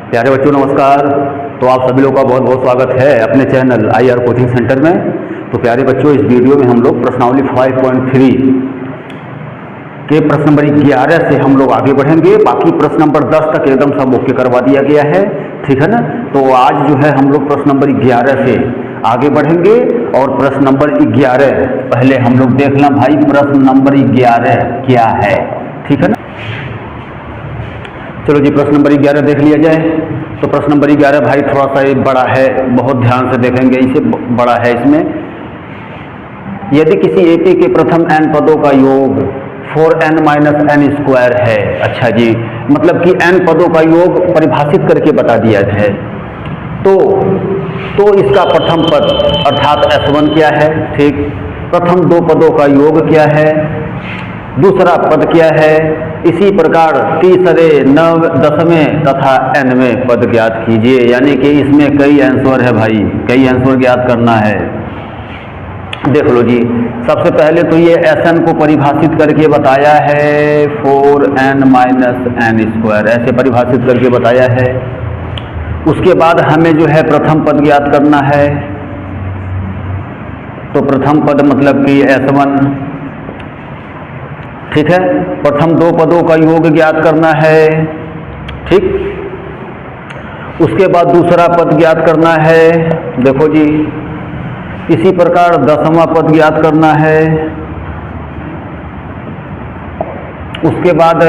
प्यारे बच्चों नमस्कार। तो आप सभी लोगों का बहुत बहुत स्वागत है अपने चैनल IR कोचिंग सेंटर में। तो प्यारे बच्चों, इस वीडियो में हम लोग प्रश्नावली 5.3 के प्रश्न नंबर 11 से हम लोग आगे बढ़ेंगे। बाकी प्रश्न नंबर 10 तक एकदम सब ओके करवा दिया गया है, ठीक है ना। तो आज जो है हम लोग प्रश्न नंबर 11 से आगे बढ़ेंगे और प्रश्न नंबर 11 पहले हम लोग देख लें भाई, प्रश्न नंबर 11 क्या है, ठीक है ना। चलो जी, प्रश्न नंबर 11 देख लिया जाए। तो प्रश्न नंबर 11 भाई थोड़ा सा बड़ा है, बहुत ध्यान से देखेंगे, इसे बड़ा है। इसमें यदि किसी AP के प्रथम n पदों का योग 4n-n² है, अच्छा जी, मतलब कि n पदों का योग परिभाषित करके बता दिया है, तो इसका प्रथम पद अर्थात S1 क्या है, ठीक। प्रथम दो पदों का योग क्या है, दूसरा पद क्या है, इसी प्रकार तीसरे, नव, दसवें तथा nवें पद ज्ञात कीजिए। यानी कि इसमें कई आंसर है भाई, कई आंसर ज्ञात करना है। देख लो जी, सबसे पहले तो ये Sn को परिभाषित करके बताया है 4n-n², ऐसे परिभाषित करके बताया है। उसके बाद हमें जो है प्रथम पद ज्ञात करना है। तो प्रथम पद मतलब कि S1, ठीक है। प्रथम दो पदों का योग ज्ञात करना है, ठीक। उसके बाद दूसरा पद ज्ञात करना है, देखो जी। इसी प्रकार दसवां पद ज्ञात करना है। उसके बाद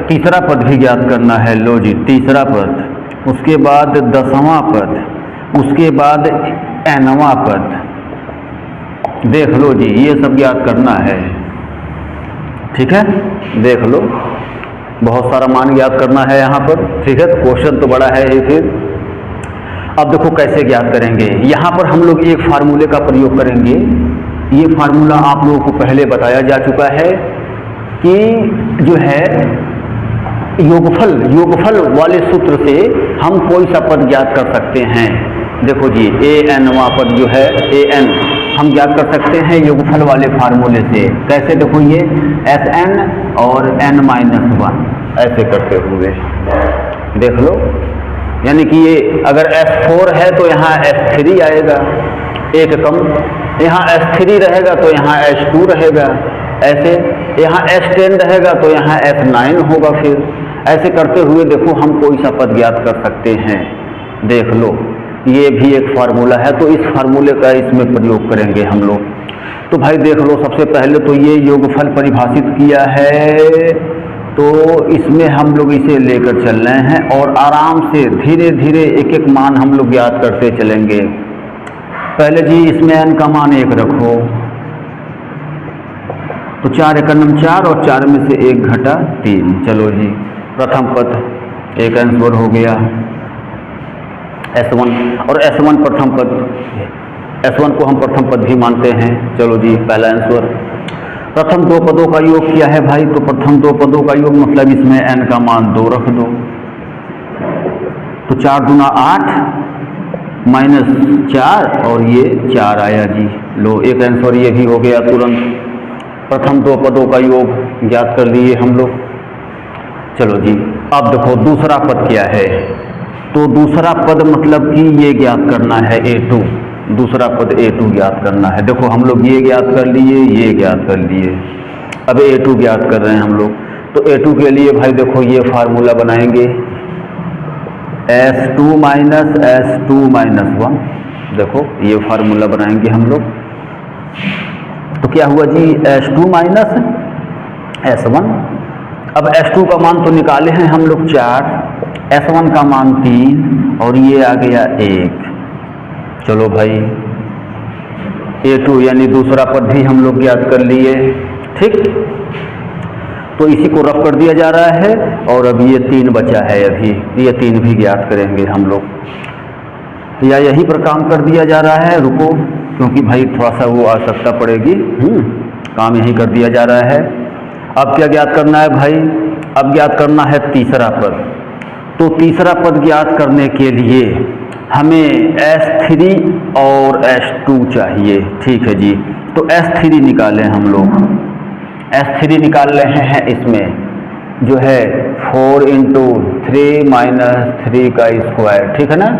तीसरा पद भी ज्ञात करना है, लो जी, तीसरा पद। उसके बाद दसवां पद, उसके बाद nवां पद, देख लो जी, ये सब ज्ञात करना है, ठीक है। देख लो, बहुत सारा मान ज्ञात करना है यहाँ पर, ठीक है। तो क्वेश्चन तो बड़ा है ये। फिर अब देखो कैसे ज्ञात करेंगे। यहाँ पर हम लोग एक फार्मूले का प्रयोग करेंगे। ये फार्मूला आप लोगों को पहले बताया जा चुका है कि जो है योगफल वाले सूत्र से हम कोई सा पद ज्ञात कर सकते हैं। देखो जी, anवां पद जो है an हम ज्ञात कर सकते हैं योगफल वाले फार्मूले से। कैसे, देखो ये Sn और n-1 ऐसे करते हुए, देख लो। यानी कि ये अगर S4 है तो यहाँ S3 आएगा, एक कम। यहाँ S3 रहेगा तो यहाँ S2 रहेगा, ऐसे। यहाँ S10 रहेगा तो यहाँ S9 होगा। फिर ऐसे करते हुए देखो हम कोई सा पद ज्ञात कर सकते हैं। देख लो, ये भी एक फार्मूला है, तो इस फार्मूले का इसमें प्रयोग करेंगे हम लोग। तो भाई देख लो, सबसे पहले तो ये योगफल परिभाषित किया है, तो इसमें हम लोग इसे लेकर चल रहे हैं और आराम से धीरे धीरे एक एक मान हम लोग ज्ञात करते चलेंगे। पहले जी इसमें n का मान 1 रखो, तो 4 × 4 और 4 में से 1 घटा 3। चलो जी, प्रथम पद एक आंसर हो गया S1, और S1 प्रथम पद, S1 को हम प्रथम पद भी मानते हैं। चलो जी, पहला आंसर। प्रथम दो पदों का योग क्या है भाई, तो प्रथम दो पदों का योग मतलब इसमें n का मान 2 रख दो, तो 4 दूना 8 -4 और ये 4 आया जी। लो, एक आंसर ये भी हो गया तुरंत। प्रथम दो पदों का योग ज्ञात कर लिए हम लोग। चलो जी, अब देखो दूसरा पद क्या है। तो दूसरा पद मतलब कि ये ज्ञात करना है A2, दूसरा पद A2 ज्ञात करना है। देखो हम लोग ये ज्ञात कर लिए, ये ज्ञात कर लिए, अब A2 ज्ञात कर रहे हैं हम लोग। तो A2 के लिए भाई देखो ये फार्मूला बनाएंगे, S2 - S2-1। देखो ये फार्मूला बनाएंगे हम लोग। तो क्या हुआ जी, S2 - S1। अब S2 का मान तो निकाले हैं हम लोग 4, S1 का मान 3 और ये आ गया 1। चलो भाई, A2 यानी दूसरा पद भी हम लोग ज्ञात कर लिए, ठीक। तो इसी को रफ कर दिया जा रहा है और अब ये 3 बचा है, अभी ये 3 भी ज्ञात करेंगे हम लोग। या यहीं पर काम कर दिया जा रहा है, रुको, क्योंकि भाई थोड़ा सा वो आवश्यकता पड़ेगी। काम यहीं कर दिया जा रहा है। अब क्या ज्ञात करना है भाई, अब ज्ञात करना है तीसरा पद। तो तीसरा पद ज्ञात करने के लिए हमें S3 और S2 चाहिए, ठीक है जी। तो S3 निकालें हम लोग, S3 निकाल रहे हैं इसमें। जो है 4 इंटू 3 माइनस 3 का स्क्वायर, ठीक है ना।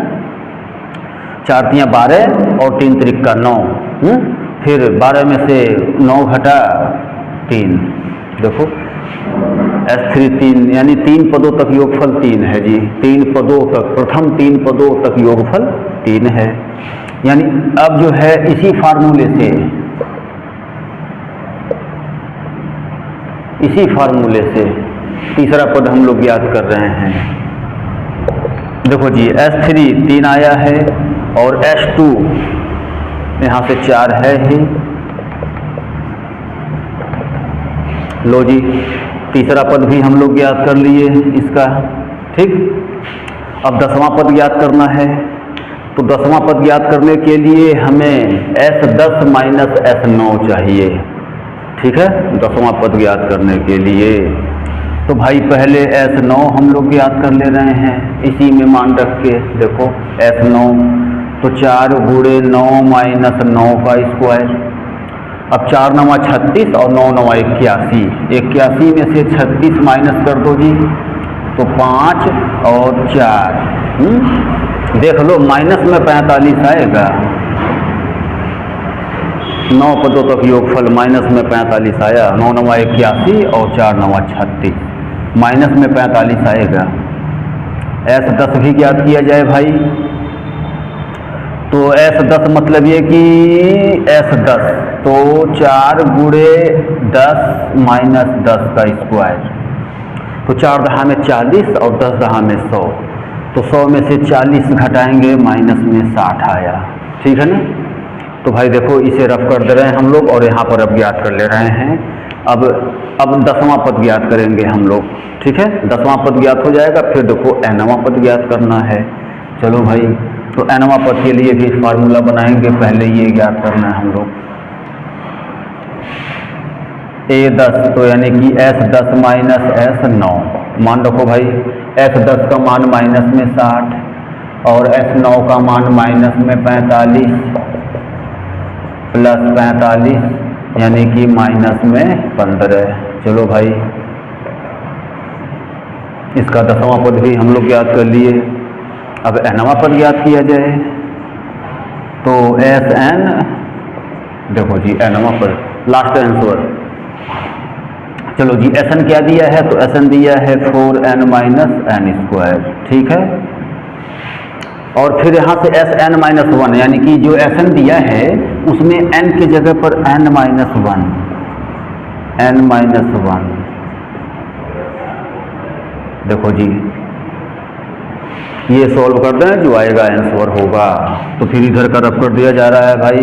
4 तियाँ 12 और 3 त्रिक का 9, फिर 12 में से 9 घटा 3, देखो S3 3, यानी 3 पदों तक योगफल 3 है जी। 3 पदों तक, प्रथम 3 पदों तक योगफल 3 है। यानी अब जो है इसी फार्मूले से तीसरा पद हम लोग याद कर रहे हैं। देखो जी S3 3 आया है और S2 यहाँ से 4 है ही। लो जी तीसरा पद भी हम लोग याद कर लिए इसका, ठीक। अब 10वां पद याद करना है, तो 10वां पद याद करने के लिए हमें S10 माइनस S9 चाहिए, ठीक है। 10वां पद याद करने के लिए तो भाई पहले S9 हम लोग याद कर ले रहे हैं, इसी में मान रख के देखो S9, तो 4 गुणे 9 माइनस 9 का स्क्वायर। अब 4 9 36 और 9 9 81, 81 में से 36 माइनस कर दो जी, तो 5 और 4, देख लो माइनस में 45 आएगा। 9 पदों तक योगफल माइनस में 45 आया, 9 9 81 और 4 9 36, माइनस में 45 आएगा। S10 भी याद किया जाए भाई, तो S10 मतलब ये कि S10 तो 4 गुणे 10 माइनस 10 का स्क्वायर, तो 4 दहा में 40 और 10 दहा में 100, तो 100 में से 40 घटाएंगे, माइनस में 60 आया, ठीक है ना। तो भाई देखो इसे रफ कर दे रहे हैं हम लोग और यहाँ पर अब याद कर ले रहे हैं। अब 10वां पद याद करेंगे हम लोग, ठीक है। 10वां पद याद हो जाएगा, फिर देखो nवां पद याद करना है। चलो भाई, तो nवां पद के लिए भी फार्मूला बनाएंगे, पहले ये याद करना है हम लोग। A10 तो यानी कि S10 माइनस S9, मान रखो भाई S10 का मान माइनस में 60 और S9 का मान माइनस में 45 प्लस 45 यानी कि माइनस में 15। चलो भाई इसका 10वां पद भी हम लोग याद कर लिए। अब nवां पद याद किया जाए, तो Sn, देखो जी nवां पद लास्ट आंसर। चलो जी Sn क्या दिया है, तो Sn दिया है 4n माइनस n स्क्वायर, ठीक है। और फिर यहाँ से Sn माइनस 1, यानी कि जो Sn दिया है उसमें n की जगह पर n माइनस 1, n माइनस 1। देखो जी ये सॉल्व कर दें, जो आएगा आंसर होगा। तो फिर इधर का रफ कर दिया जा रहा है भाई।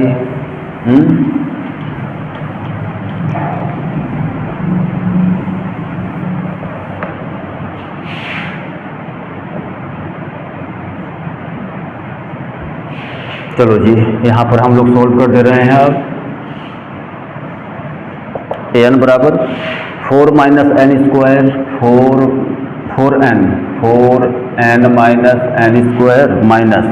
चलो जी यहाँ पर हम लोग सोल्व कर दे रहे हैं। अब an बराबर 4 minus n square, 4n minus n square minus,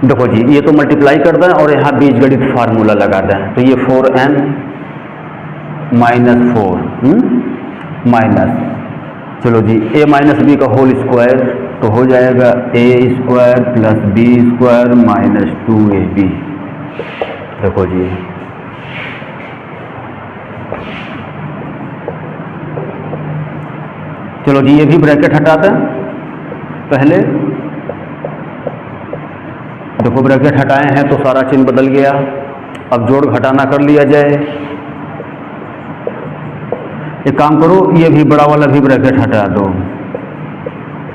देखो जी ये तो मल्टीप्लाई कर दें और यहाँ बीजगणित फार्मूला लगा दें, तो ये 4n माइनस 4 माइनस, चलो जी a माइनस बी का होल स्क्वायर, तो हो जाएगा a square plus b square minus 2ab। देखो जी चलो जी ये भी ब्रैकेट हटा दें पहले। देखो ब्रैकेट हटाए हैं तो सारा चिन्ह बदल गया। अब जोड़ घटाना कर लिया जाए। एक काम करो, ये भी बड़ा वाला भी ब्रैकेट हटा दो,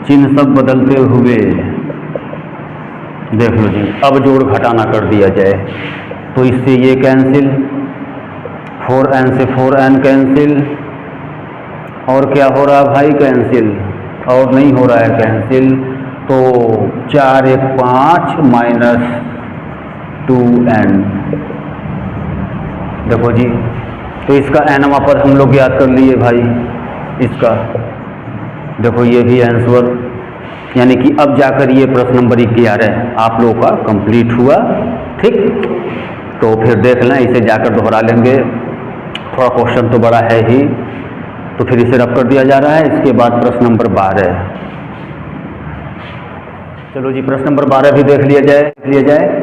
चिन्ह सब बदलते हुए देख लो जी। अब जोड़ घटाना कर दिया जाए, तो इससे ये कैंसिल, 4n से 4n कैंसिल, और क्या हो रहा है भाई कैंसिल, और नहीं हो रहा है कैंसिल, तो 4 1 5 माइनस 2n। देखो जी तो इसका nवां पद हम लोग याद कर लिए भाई इसका। देखो ये भी आंसर, यानी कि अब जाकर ये प्रश्न नंबर 11 आप लोगों का कंप्लीट हुआ, ठीक। तो फिर देख लें, इसे जाकर दोहरा लेंगे, थोड़ा क्वेश्चन तो बड़ा है ही, तो तो फिर इसे रब कर दिया जा रहा है। इसके बाद प्रश्न नंबर 12। चलो जी, प्रश्न नंबर 12 भी देख लिया जाए।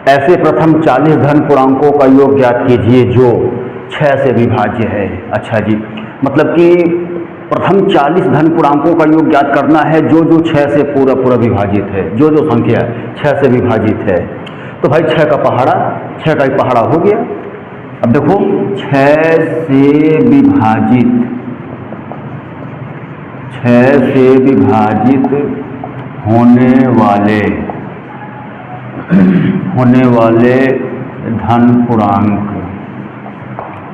ऐसे प्रथम 40 धन पूर्णांकों का योग ज्ञात कीजिए जो 6 से विभाज्य है। अच्छा जी, मतलब कि प्रथम 40 धन पूर्णांकों का योग ज्ञात करना है जो 6 से पूरा विभाजित है, जो संख्या 6 से विभाजित है। तो भाई 6 का ही पहाड़ा हो गया। अब देखो 6 से विभाजित होने वाले धन पूर्णांक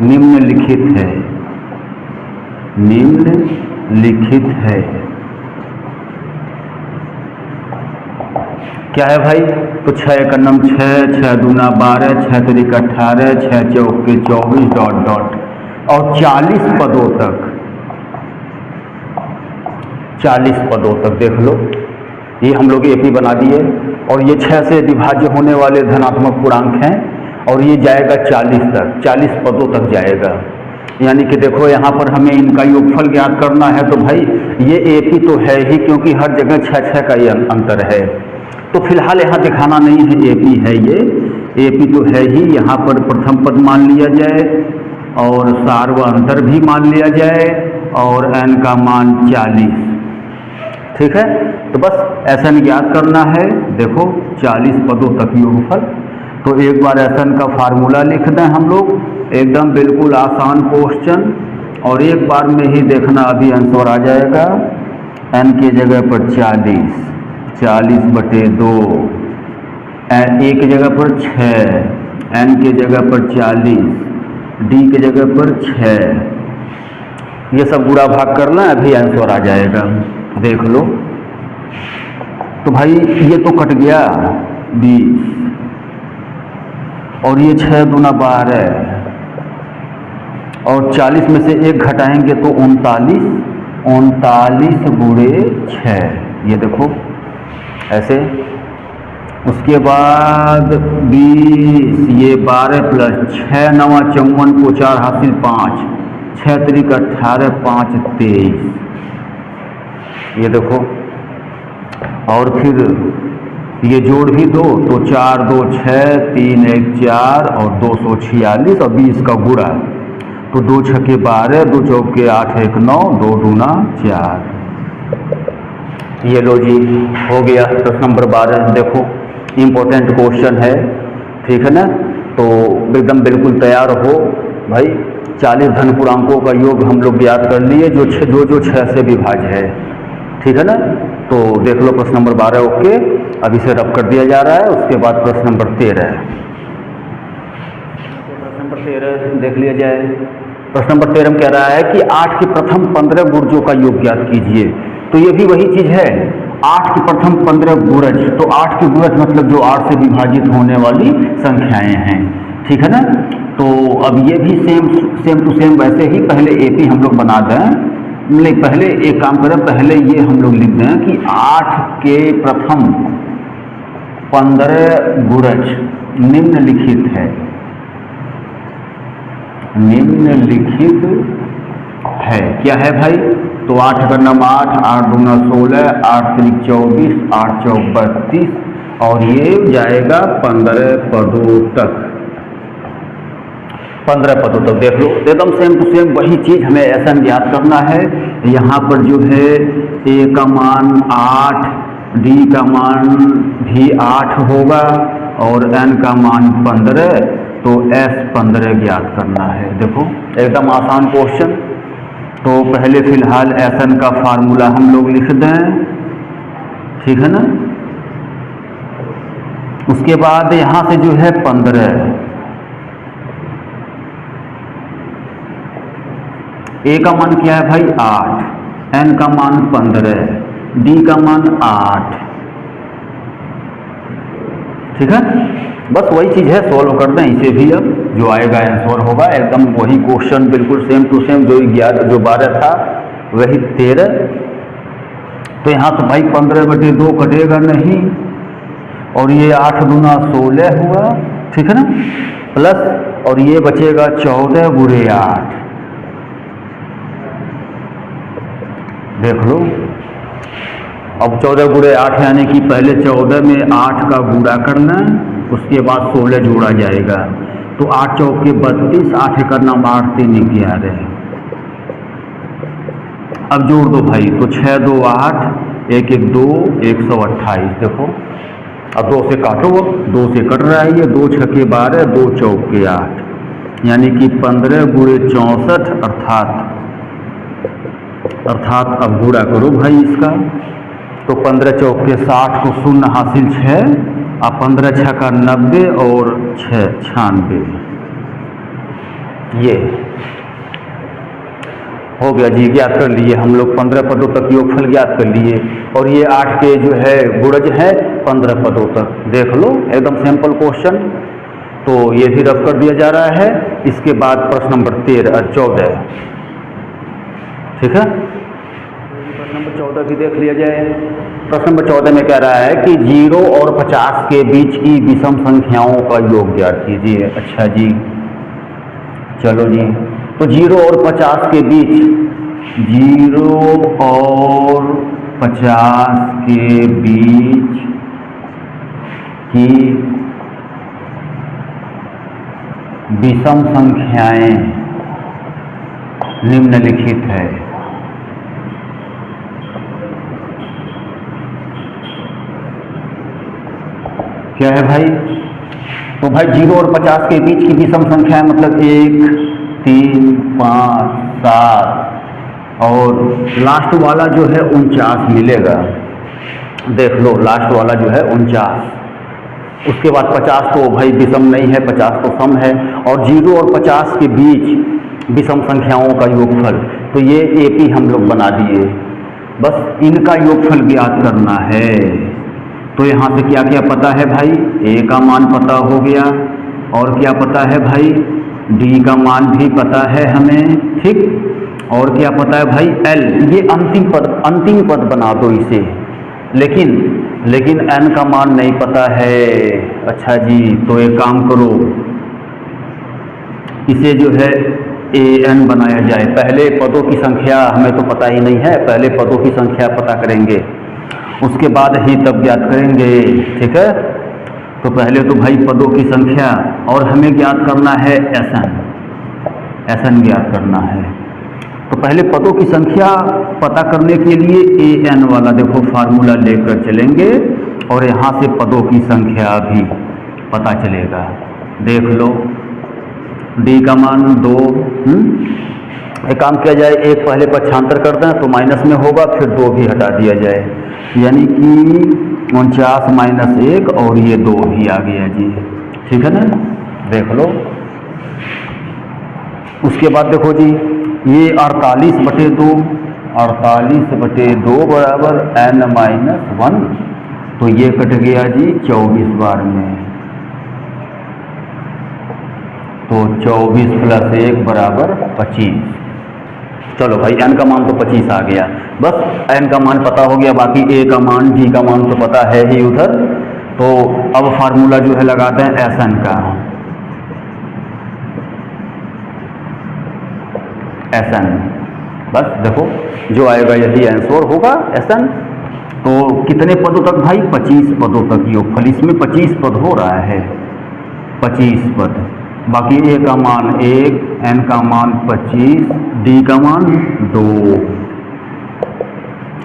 निम्नलिखित है। क्या है भाई? तो 6 का नम 6, 6 दूना 12, 6 तिरिक 18, 6 चौके 24 डॉट और 40 पदों तक देख लो। ये हम लोग एपी बना दिए और ये 6 से विभाज्य होने वाले धनात्मक पूर्णांक हैं और ये जाएगा 40 तक, 40 पदों तक जाएगा। यानी कि देखो यहाँ पर हमें इनका योगफल ज्ञात करना है। तो भाई ये एपी तो है ही, क्योंकि हर जगह 6 का ये अंतर है। तो फिलहाल यहाँ दिखाना नहीं है, एपी है, ये एपी तो है ही। यहाँ पर प्रथम पद मान लिया जाए और सार व अंतर भी मान लिया जाए और n का मान 40। ठीक है, तो बस SN ज्ञात करना है। देखो 40 पदों तक योगफल। तो एक बार SN का फार्मूला लिख दें हम लोग, एकदम बिल्कुल आसान क्वेश्चन, और एक बार में ही देखना अभी आंसर आ जाएगा। n की जगह पर 40/2, a की जगह पर 6, n की जगह पर 40, d की जगह पर 6। ये सब गुणा भाग करना, अभी आंसर आ जाएगा, देख लो। तो भाई ये तो कट गया 20 और ये 6 दूना 12 और 40 में से 1 घटाएंगे तो 39 गुणे 6, ये देखो ऐसे। उसके बाद 20, ये 12 प्लस 6 9 54 को 4 हासिल 5, 6 तिरिक 18, 5 23, ये देखो। और फिर ये जोड़ भी दो तो 4 2 6, 3 1 4 और 246 और 20 का गुणा तो 2 छक्के 12, 2 चौके 8 1 9, 2 दूना 4। ये लो जी, हो गया प्रश्न नंबर 12। देखो इम्पोर्टेंट क्वेश्चन है, ठीक है ना। तो एकदम बिल्कुल तैयार हो भाई। 40 धन पूर्णांकों का योग हम लोग ज्ञात कर लिए जो 6 से विभाज्य है, ठीक है ना। तो देख लो प्रश्न नंबर 12 ओके। अब इसे रब कर दिया जा रहा है। उसके बाद प्रश्न नंबर 13। प्रश्न नंबर 13 देख लिया जाए। प्रश्न नंबर 13 में कह रहा है कि 8 के प्रथम 15 गुर्जों का योग ज्ञात कीजिए। तो ये भी वही चीज है, 8 के प्रथम 15 गुरज। तो 8 के गुरज मतलब जो 8 से विभाजित होने वाली संख्याएं हैं, ठीक है ना। तो अब ये भी सेम टू सेम वैसे ही पहले एपी हम लोग बना दें। नहीं, पहले एक काम करें, पहले ये हम लोग लिख दें कि 8 के प्रथम 15 गुरज निम्नलिखित है, क्या है भाई? तो 8 का नाम 8, 8 दूना 16, 8 तिरिक 24, 8 चौक 32 और ये जाएगा 15 पदों तक। 15 पदों तक देख लो, एकदम सेम टू सेम वही चीज हमें ऐसा ज्ञात करना है। यहाँ पर जो है a का मान 8, d का मान भी 8 होगा और n का मान 15, तो s 15 ज्ञात करना है। देखो एकदम आसान क्वेश्चन। तो पहले फिलहाल SN का फार्मूला हम लोग लिख दें, ठीक है ना। उसके बाद यहाँ से जो है 15, a का मान क्या है भाई? 8, n का मान 15, d का मान 8, ठीक है। बस वही चीज है, सोल्व कर दें इसे भी। अब जो आएगा आंसर होगा एकदम वही क्वेश्चन, बिल्कुल सेम टू सेम जो 12 था वही 13। तो यहाँ तो भाई 15/2 कटेगा नहीं और ये 8 दूना 16 हुआ, ठीक है ना, प्लस और ये बचेगा 14 गुणे 8, देख लो। अब 14 गुणे 8 यानी कि पहले 14 में 8 का गुणा करना है, उसके बाद 16 जोड़ा जाएगा। तो 8 चौके 32, 8 का नाम 8 3 11। अब जोड़ दो भाई, तो 6 2 8, 1 1 2, 128। देखो अब 2 से काटो, 2 से कट रहा है ये, 2 छके 12, 2 चौके 8, यानी कि 15 गुणे 64 अर्थात अब गुणा करो भाई इसका। तो 15 चौके 60 को शून्य हासिल 6, अब 15 छक्का 90 और 6 96। ये हो गया जी, ज्ञात कर लिए हम लोग 15 पदों तक योगफल ज्ञात कर लिए। और ये 8 के जो है गुणज है 15 पदों तक। देख लो एकदम सिंपल क्वेश्चन। तो ये भी रफ कर दिया जा रहा है। इसके बाद प्रश्न नंबर 14, ठीक है। प्रश्न नंबर 14 भी देख लिया जाए। प्रश्न नंबर 14 में कह रहा है कि 0 और 50 के बीच की विषम संख्याओं का योग ज्ञात कीजिए। अच्छा जी, चलो जी। तो 0 और 50 के बीच, 0 और 50 के बीच की विषम संख्याएं निम्नलिखित है। क्या है भाई? तो भाई 0 और 50 के बीच की विषम संख्याएं मतलब 1 3 5 7 और लास्ट वाला जो है 49 मिलेगा। देख लो लास्ट वाला जो है 49। उसके बाद 50 तो भाई विषम नहीं है, 50 तो सम है। और 0 और 50 के बीच विषम संख्याओं का योगफल, तो ये एपी हम लोग बना दिए। बस इनका योगफल ज्ञात करना है। तो यहाँ से क्या क्या पता है भाई? ए का मान पता हो गया, और क्या पता है भाई? डी का मान भी पता है हमें, ठीक। और क्या पता है भाई? एल, ये अंतिम पद बना दो इसे, लेकिन एन का मान नहीं पता है। अच्छा जी, तो एक काम करो, इसे जो है ए एन बनाया जाए। पहले पदों की संख्या हमें तो पता ही नहीं है, पहले पदों की संख्या पता करेंगे, उसके बाद ही तब ज्ञात करेंगे, ठीक है। तो पहले तो भाई पदों की संख्या, और हमें ज्ञात करना है एसएन ज्ञात करना है। तो पहले पदों की संख्या पता करने के लिए ए एन वाला देखो फार्मूला लेकर चलेंगे, और यहाँ से पदों की संख्या भी पता चलेगा। देख लो, डी का मान 2, एक काम किया जाए, एक पहले पक्षांतर कर दें तो माइनस में होगा, फिर 2 भी हटा दिया जाए, यानी कि 49 माइनस 1, और ये 2 भी आ गया जी, ठीक है ना। देख लो, उसके बाद देखो जी, ये 48/2, 48/2 बराबर n-1, तो ये कट गया जी 24 बार में। तो 24 + 1 बराबर 25। चलो भाई, n का मान तो 25 आ गया। बस n का मान पता हो गया, बाकी a का मान, d का मान तो पता है ही उधर। तो अब फार्मूला जो है लगाते हैं एसएन का। एसएन, बस देखो जो आएगा यही आंसर होगा एसएन। तो कितने पदों तक भाई? 25 पदों तक योगफल। इसमें 25 पद हो रहा है, 25 पद। बाकी ए का मान 1, एन का मान 25, डी का मान 2।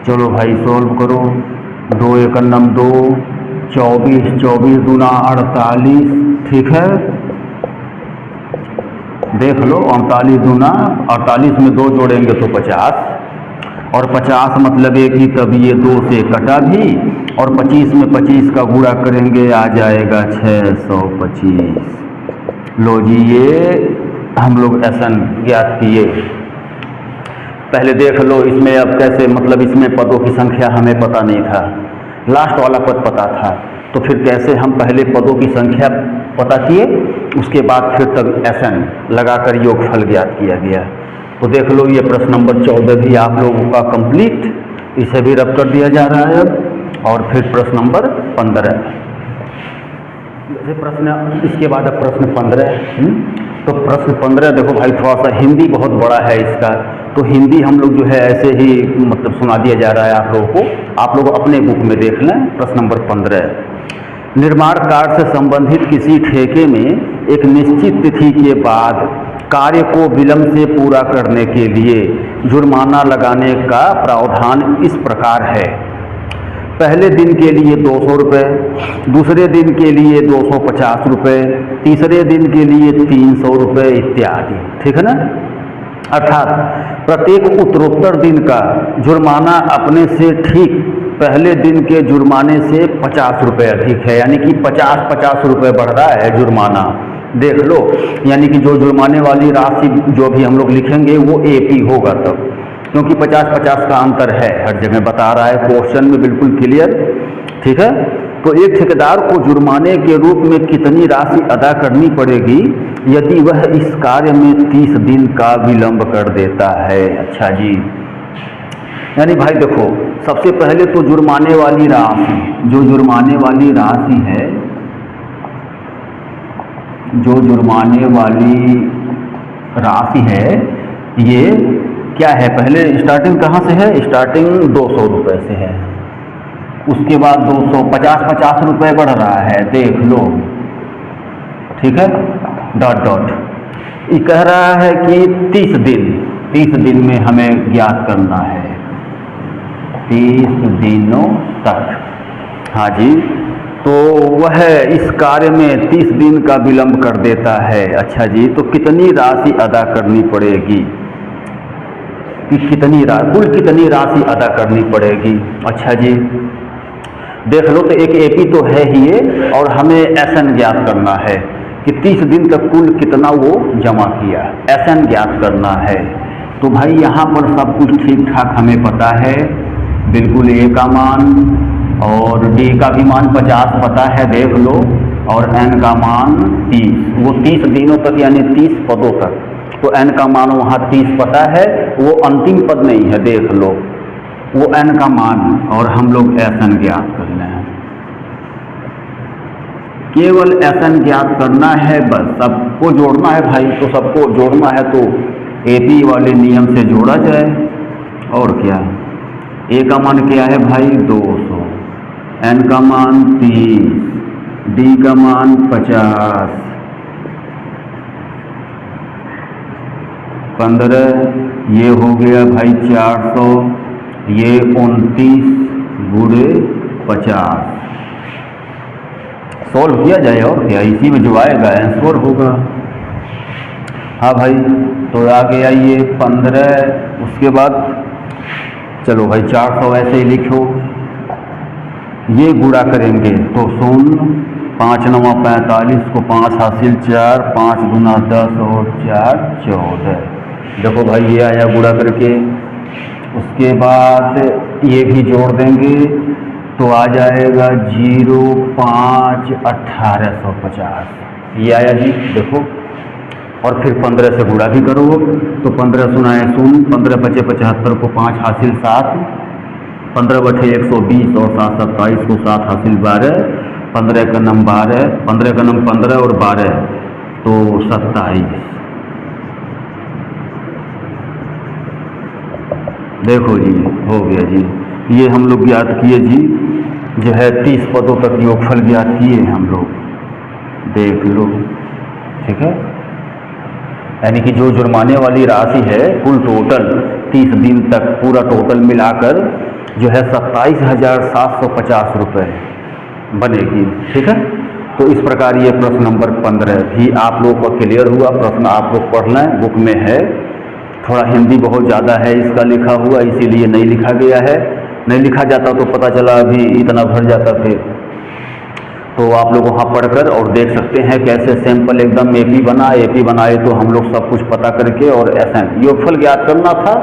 चलो भाई सॉल्व करो। 2 × 2, 24, 24 दूना 48, ठीक है। देख लो, 39 दूना 48 में 2 जोड़ेंगे तो 50, और 50 मतलब एक ही, तब ये 2 से कटा भी, और 25 में 25 का गुणा करेंगे आ जाएगा 625। लो जी, ये हम लोग एसएन ज्ञात किए। पहले देख लो इसमें अब कैसे, मतलब इसमें पदों की संख्या हमें पता नहीं था, लास्ट वाला पद पता था, तो फिर कैसे हम पहले पदों की संख्या पता किए, उसके बाद फिर तब एसएन लगाकर योगफल ज्ञात किया गया। तो देख लो, ये प्रश्न नंबर 14 भी आप लोगों का कंप्लीट, इसे भी रब कर दिया जा रहा है अब। और फिर प्रश्न नंबर 15, प्रश्न, इसके बाद अब प्रश्न 15। तो प्रश्न 15 देखो भाई, थोड़ा सा हिंदी बहुत बड़ा है इसका, तो हिंदी हम लोग जो है ऐसे ही मतलब सुना दिया जा रहा है आप लोगों को, आप लोग अपने बुक में देख लें। प्रश्न नंबर 15, निर्माण कार्य से संबंधित किसी ठेके में एक निश्चित तिथि के बाद कार्य को विलंब से पूरा करने के लिए जुर्माना लगाने का प्रावधान इस प्रकार है। पहले दिन के लिए 200 रुपये, दूसरे दिन के लिए 250 रुपये, तीसरे दिन के लिए 300 रुपये इत्यादि, ठीक है ना। अर्थात प्रत्येक उत्तरोत्तर दिन का जुर्माना अपने से ठीक पहले दिन के जुर्माने से 50 रुपये अधिक है, यानी कि 50-50 रुपये बढ़ रहा है जुर्माना, देख लो। यानी कि जो जुर्माने वाली राशि जो भी हम लोग लिखेंगे वो AP होगा तब, क्योंकि 50-50 का अंतर है, हर जगह बता रहा है क्वेश्चन में बिल्कुल क्लियर, ठीक है। तो एक ठेकेदार को जुर्माने के रूप में कितनी राशि अदा करनी पड़ेगी यदि वह इस कार्य में 30 दिन का विलंब कर देता है। अच्छा जी, यानी भाई देखो, सबसे पहले तो जुर्माने वाली राशि, जो जुर्माने वाली राशि है, जो जुर्माने वाली राशि है, ये क्या है, पहले स्टार्टिंग कहाँ से है, स्टार्टिंग 200 रुपये से है, उसके बाद 250-50 रुपये बढ़ रहा है, देख लो, ठीक है, डॉट डॉट। ये कह रहा है कि 30 दिन में हमें ज्ञात करना है, 30 दिनों तक। हाँ जी, तो वह इस कार्य में 30 दिन का विलंब कर देता है। अच्छा जी, तो कितनी राशि अदा करनी पड़ेगी, कि कुल कितनी राशि अदा करनी पड़ेगी। अच्छा जी, देख लो, तो एक AP तो है ही ये, और हमें SN ज्ञात करना है कि 30 दिन तक कुल कितना वो जमा किया, SN ज्ञात करना है। तो भाई यहाँ पर सब कुछ ठीक ठाक हमें पता है, बिल्कुल A का मान और D का भी मान 50 पता है, देख लो, और N का मान 30, वो 30 दिनों तक यानी 30 पदों तक, तो N का मान वहाँ 30 पता है, वो अंतिम पद नहीं है, देख लो, वो N का मान, और हम लोग SN ज्ञात कर लें, केवल SN ज्ञात करना है, बस सबको जोड़ना है भाई। तो सबको जोड़ना है तो AP वाले नियम से जोड़ा जाए, और क्या। A का मान क्या है भाई 200, N का मान 30, D का मान 50, 15, ये हो गया भाई 400, ये 29 गुणे 50। सॉल्व किया जाए और क्या, इसी में जो आएगा आंसर होगा। हाँ भाई, तो आ गया ये 15, उसके बाद चलो भाई 400 ऐसे ही लिखो, ये गुणा करेंगे तो 0, 5 9 45 को 5 हासिल 4, 5 गुना 10 और 4 14। देखो भाई ये आया गुणा करके, उसके बाद ये भी जोड़ देंगे तो आ जाएगा 0,5 1850, ये आया जी, देखो। और फिर 15 से गुणा भी करो, तो 15 सुनाए 0, 15 बचे 75 को 5 हासिल 7, 15 बटे 120 और 7 27 को 7 हासिल 12, 15 का नम 12, 15 का नम 15 और 12 तो 27। देखो जी, हो गया जी, ये हम लोग ज्ञात किए जी, जो है 30 पदों तक योगफल ज्ञात किए हम लोग, देख लो, ठीक है। यानी कि जो जुर्माने वाली राशि है, कुल टोटल 30 दिन तक पूरा टोटल मिलाकर जो है 27,750 रुपये बनेगी, ठीक है। तो इस प्रकार ये प्रश्न नंबर 15 भी आप लोगों का क्लियर हुआ। प्रश्न आप लोग पढ़ लें, बुक में है, थोड़ा हिंदी बहुत ज़्यादा है इसका लिखा हुआ, इसीलिए नहीं लिखा गया है, नहीं लिखा जाता तो पता चला अभी इतना भर जाता फिर। तो आप लोग वहाँ पढ़कर और देख सकते हैं कैसे सैंपल एकदम AP बनाए तो हम लोग सब कुछ पता करके, और SN योगफल ज्ञात करना था,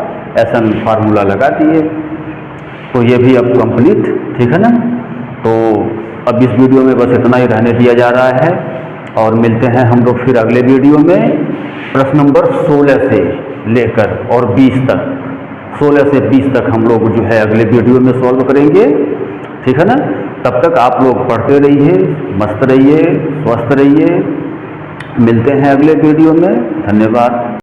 SN फार्मूला लगा दिए। तो ये भी अब कंप्लीट, ठीक है ना। तो अब इस वीडियो में बस इतना ही रहने दिया जा रहा है, और मिलते हैं हम लोग फिर अगले वीडियो में प्रश्न नंबर 16 से लेकर और 20 तक, 16 से 20 तक हम लोग जो है अगले वीडियो में सॉल्व करेंगे, ठीक है ना। तब तक आप लोग पढ़ते रहिए, मस्त रहिए, स्वस्थ रहिए। मिलते हैं अगले वीडियो में, धन्यवाद।